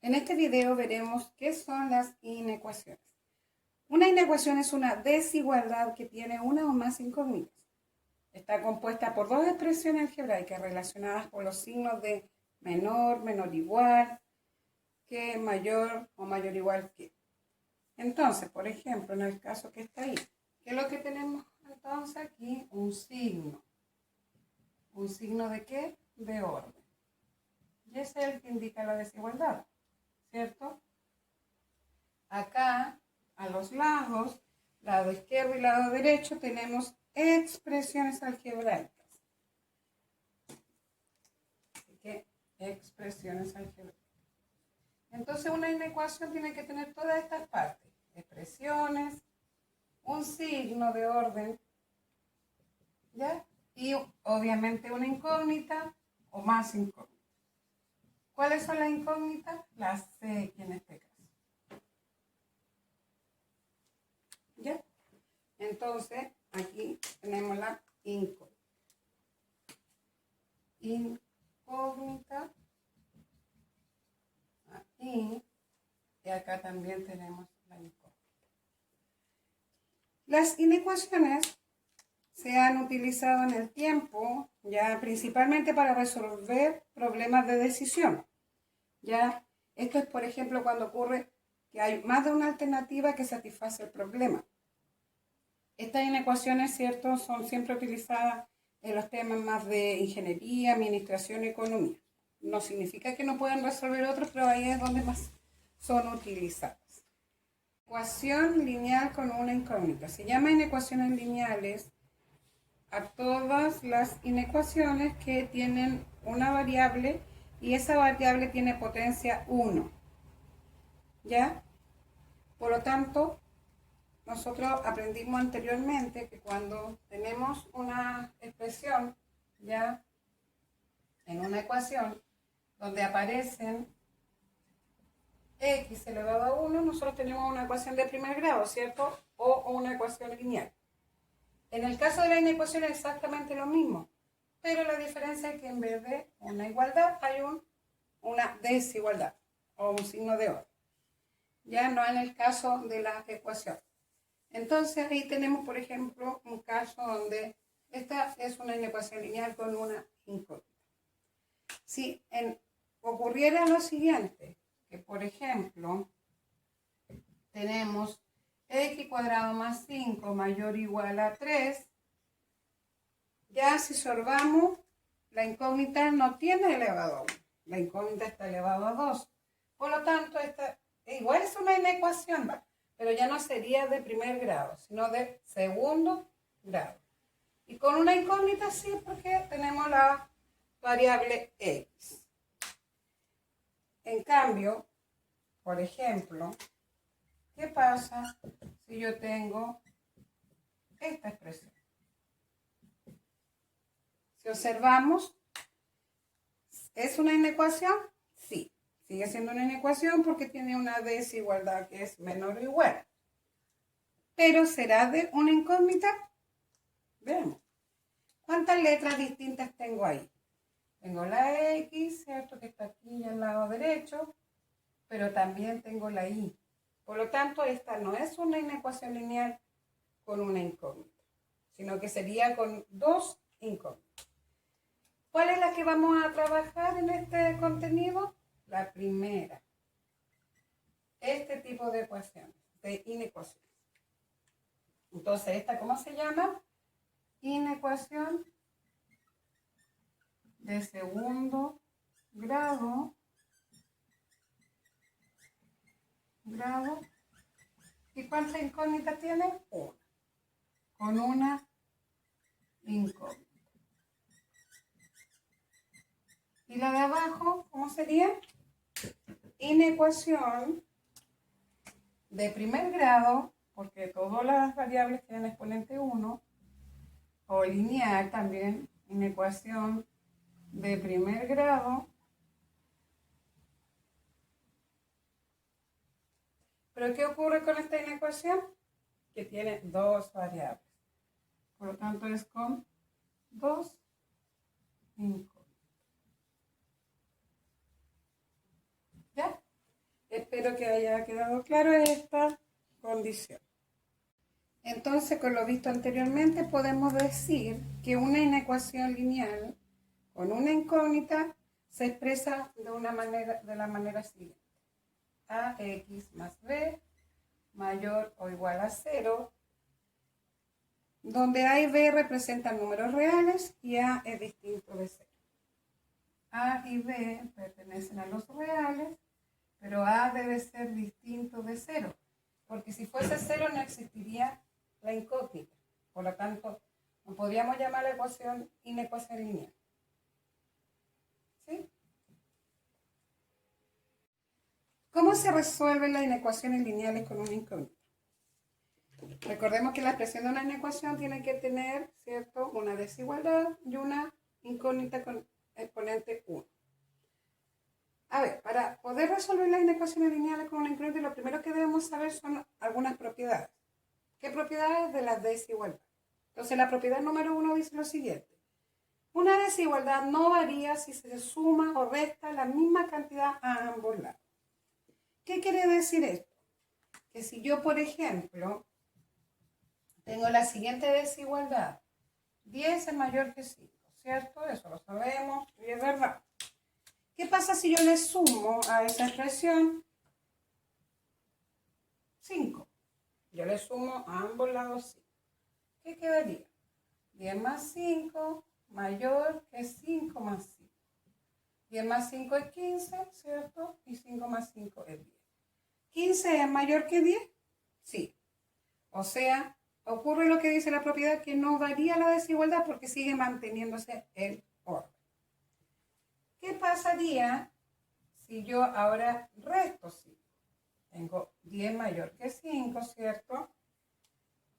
En este video veremos qué son las inecuaciones. Una inecuación es una desigualdad que tiene una o más incógnitas. Está compuesta por dos expresiones algebraicas relacionadas por los signos de menor, menor igual, que, mayor o mayor igual que. Entonces, por ejemplo, en el caso que está ahí, ¿qué es lo que tenemos entonces aquí? Un signo. ¿Un signo de qué? De orden. Y ese es el que indica la desigualdad, ¿cierto? Acá, a los lados, lado izquierdo y lado derecho, tenemos expresiones algebraicas. Así que, expresiones algebraicas. Entonces, una inecuación tiene que tener todas estas partes. Expresiones, un signo de orden, ¿ya? Y obviamente una incógnita o más incógnitas. ¿Cuáles son las incógnitas? Las C en este caso. ¿Ya? Entonces, aquí tenemos la incógnita. Incógnita. Aquí. Y acá también tenemos la incógnita. Las inecuaciones se han utilizado en el tiempo, ya principalmente para resolver problemas de decisión. Ya, esto es, por ejemplo, cuando ocurre que hay más de una alternativa que satisface el problema. Estas inecuaciones, ¿cierto?, son siempre utilizadas en los temas más de ingeniería, administración y economía. No significa que no puedan resolver otros, pero ahí es donde más son utilizadas. Ecuación lineal con una incógnita. Se llama inecuaciones lineales a todas las inecuaciones que tienen una variable y esa variable tiene potencia 1. ¿Ya? Por lo tanto, nosotros aprendimos anteriormente que cuando tenemos una expresión, ya, en una ecuación, donde aparecen x elevado a 1, nosotros tenemos una ecuación de primer grado, ¿cierto? O una ecuación lineal. En el caso de la inecuación es exactamente lo mismo, pero la diferencia es que en vez de una igualdad hay una desigualdad o un signo de orden. Ya no en el caso de la ecuación. Entonces ahí tenemos, por ejemplo, un caso donde esta es una inecuación lineal con una incógnita. Si ocurriera lo siguiente, que por ejemplo tenemos x cuadrado más 5 mayor o igual a 3, ya si observamos, la incógnita no tiene elevado a 1, la incógnita está elevado a 2. Por lo tanto, esta igual es una inecuación, pero ya no sería de primer grado, sino de segundo grado. Y con una incógnita sí, porque tenemos la variable x. En cambio, por ejemplo, ¿qué pasa si yo tengo esta expresión? Si observamos, ¿es una inecuación? Sí, sigue siendo una inecuación porque tiene una desigualdad que es menor o igual. Pero ¿será de una incógnita? Veamos. ¿Cuántas letras distintas tengo ahí? Tengo la X, ¿cierto? Que está aquí al lado derecho, pero también tengo la Y. Por lo tanto, esta no es una inecuación lineal con una incógnita, sino que sería con dos incógnitas. ¿Cuál es la que vamos a trabajar en este contenido? La primera. Este tipo de ecuaciones, de inecuaciones. Entonces, ¿esta cómo se llama? Inecuación de segundo grado. ¿Y cuántas incógnitas tiene? Una. Con una incógnita. ¿Y la de abajo cómo sería? Inecuación de primer grado, porque todas las variables tienen exponente 1, o lineal también, inecuación de primer grado. ¿Pero qué ocurre con esta inecuación? Que tiene dos variables. Por lo tanto, es con dos incógnitas. ¿Ya? Espero que haya quedado claro esta condición. Entonces, con lo visto anteriormente, podemos decir que una inecuación lineal con una incógnita se expresa de la manera siguiente. Ax más b mayor o igual a 0, donde A y B representan números reales y A es distinto de 0. A y B pertenecen a los reales, pero A debe ser distinto de 0, porque si fuese 0 no existiría la incógnita. Por lo tanto, no podríamos llamar la ecuación inecuación lineal. ¿Sí? ¿Cómo se resuelven las inecuaciones lineales con una incógnita? Recordemos que la expresión de una inecuación tiene que tener, ¿cierto?, una desigualdad y una incógnita con exponente 1. A ver, para poder resolver las inecuaciones lineales con una incógnita, lo primero que debemos saber son algunas propiedades. ¿Qué propiedades? De la desigualdad. Entonces, la propiedad número 1 dice lo siguiente. Una desigualdad no varía si se suma o resta la misma cantidad a ambos lados. ¿Qué quiere decir esto? Que si yo, por ejemplo, tengo la siguiente desigualdad, 10 es mayor que 5, ¿cierto? Eso lo sabemos y es verdad. ¿Qué pasa si yo le sumo a esa expresión 5? Yo le sumo a ambos lados 5. ¿Qué quedaría? 10 más 5 mayor que 5 más 5. 10 más 5 es 15, ¿cierto? Y 5 más 5 es 10. ¿15 es mayor que 10? Sí. O sea, ocurre lo que dice la propiedad, que no varía la desigualdad porque sigue manteniéndose el orden. ¿Qué pasaría si yo ahora resto 5? Tengo 10 mayor que 5, ¿cierto?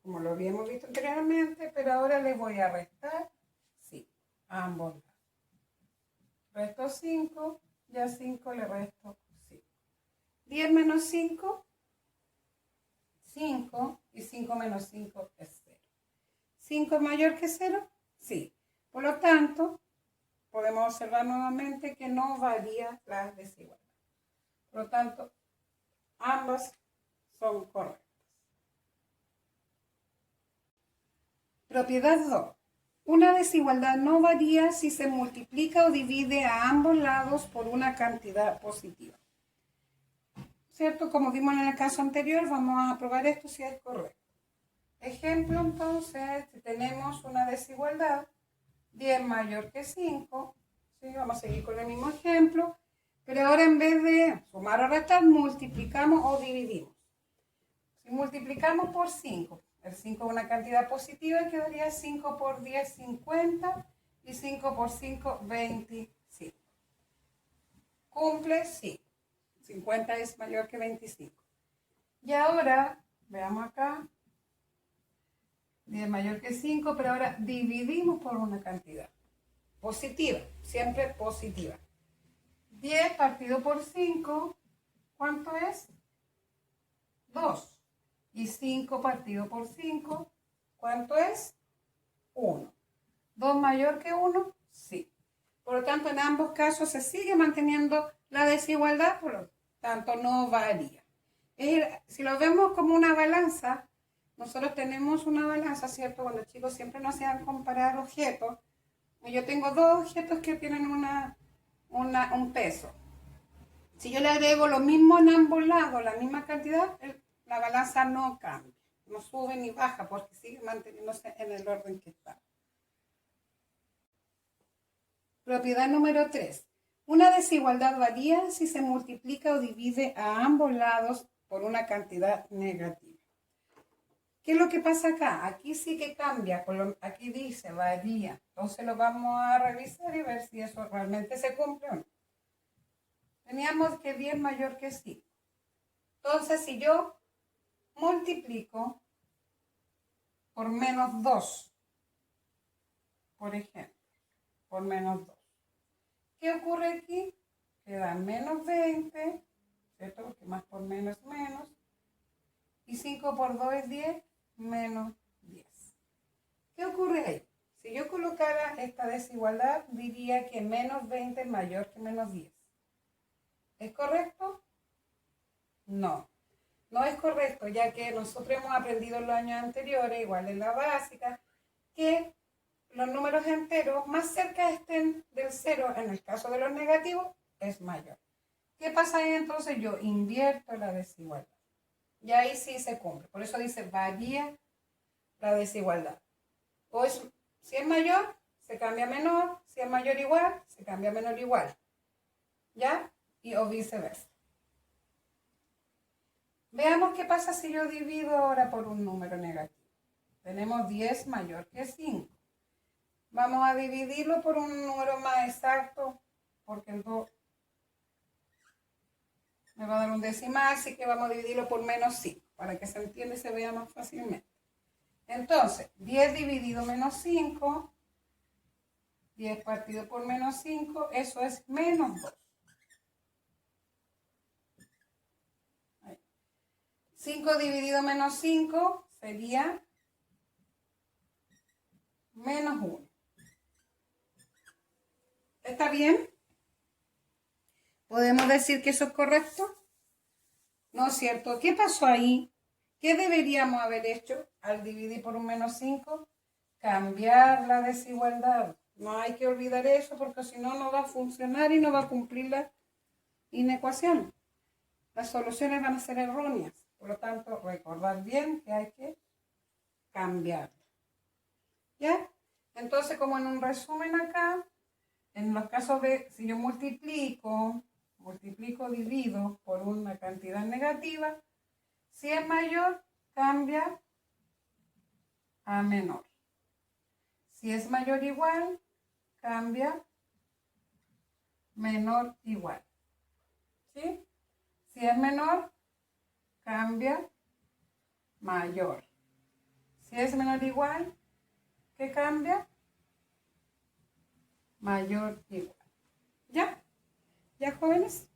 Como lo habíamos visto anteriormente, pero ahora le voy a restar 5 a ambos lados. Resto 5, ya 5 le resto 5. 10 menos 5, 5, y 5 menos 5 es 0. ¿5 es mayor que 0? Sí. Por lo tanto, podemos observar nuevamente que no varía la desigualdad. Por lo tanto, ambas son correctas. Propiedad 2. Una desigualdad no varía si se multiplica o divide a ambos lados por una cantidad positiva. ¿Cierto? Como vimos en el caso anterior, vamos a probar esto si es correcto. Ejemplo, entonces, si tenemos una desigualdad, 10 mayor que 5, ¿sí? Vamos a seguir con el mismo ejemplo, pero ahora en vez de sumar o restar, multiplicamos o dividimos. Si multiplicamos por 5, el 5 es una cantidad positiva, quedaría 5 por 10, 50, y 5 por 5, 25. ¿Cumple? Sí. 50 es mayor que 25. Y ahora, veamos acá, 10 mayor que 5, pero ahora dividimos por una cantidad positiva, siempre positiva. 10 partido por 5, ¿cuánto es? 2. Y 5 partido por 5, ¿cuánto es? 1. ¿2 mayor que 1? Sí. Por lo tanto, en ambos casos se sigue manteniendo la desigualdad, por lo tanto no varía. Si lo vemos como una balanza, nosotros tenemos una balanza, ¿cierto? Cuando los chicos siempre nos hacían comparar objetos. Yo tengo dos objetos que tienen un peso. Si yo le agrego lo mismo en ambos lados, la misma cantidad, la balanza no cambia. No sube ni baja porque sigue manteniéndose en el orden que está. Propiedad número 3. Una desigualdad varía si se multiplica o divide a ambos lados por una cantidad negativa. ¿Qué es lo que pasa acá? Aquí sí que cambia, aquí dice varía. Entonces lo vamos a revisar y ver si eso realmente se cumple o no. Teníamos que 10 mayor que 5. Entonces si yo multiplico por menos 2, por ejemplo, por menos 2. ¿Qué ocurre aquí? Queda menos 20, ¿cierto? Porque más por menos es menos. Y 5 por 2 es 10, menos 10. ¿Qué ocurre ahí? Si yo colocara esta desigualdad, diría que menos 20 es mayor que menos 10. ¿Es correcto? No, no es correcto, ya que nosotros hemos aprendido en los años anteriores, igual en la básica, que los números enteros más cerca estén del cero, en el caso de los negativos, es mayor. ¿Qué pasa ahí entonces? Yo invierto la desigualdad. Y ahí sí se cumple. Por eso dice, varía la desigualdad. Pues si es mayor, se cambia menor. Si es mayor igual, se cambia menor igual. ¿Ya? Y o viceversa. Veamos qué pasa si yo divido ahora por un número negativo. Tenemos 10 mayor que 5. Vamos a dividirlo por un número más exacto, porque el 2 me va a dar un decimal, así que vamos a dividirlo por menos 5, para que se entienda y se vea más fácilmente. Entonces, 10 dividido menos 5, 10 partido por menos 5, eso es menos 2. 5 dividido menos 5 sería menos 1. ¿Está bien? ¿Podemos decir que eso es correcto? ¿No es cierto? ¿Qué pasó ahí? ¿Qué deberíamos haber hecho al dividir por un menos 5? Cambiar la desigualdad. No hay que olvidar eso porque si no, no va a funcionar y no va a cumplir la inecuación. Las soluciones van a ser erróneas. Por lo tanto, recordar bien que hay que cambiarla. ¿Ya? Entonces, como en un resumen acá, en los casos de si yo multiplico, divido por una cantidad negativa, si es mayor, cambia a menor. Si es mayor o igual, cambia menor igual. ¿Sí? Si es menor, cambia mayor. Si es menor o igual, ¿qué cambia? Mayor igual. ¿Ya? ¿Ya, jóvenes?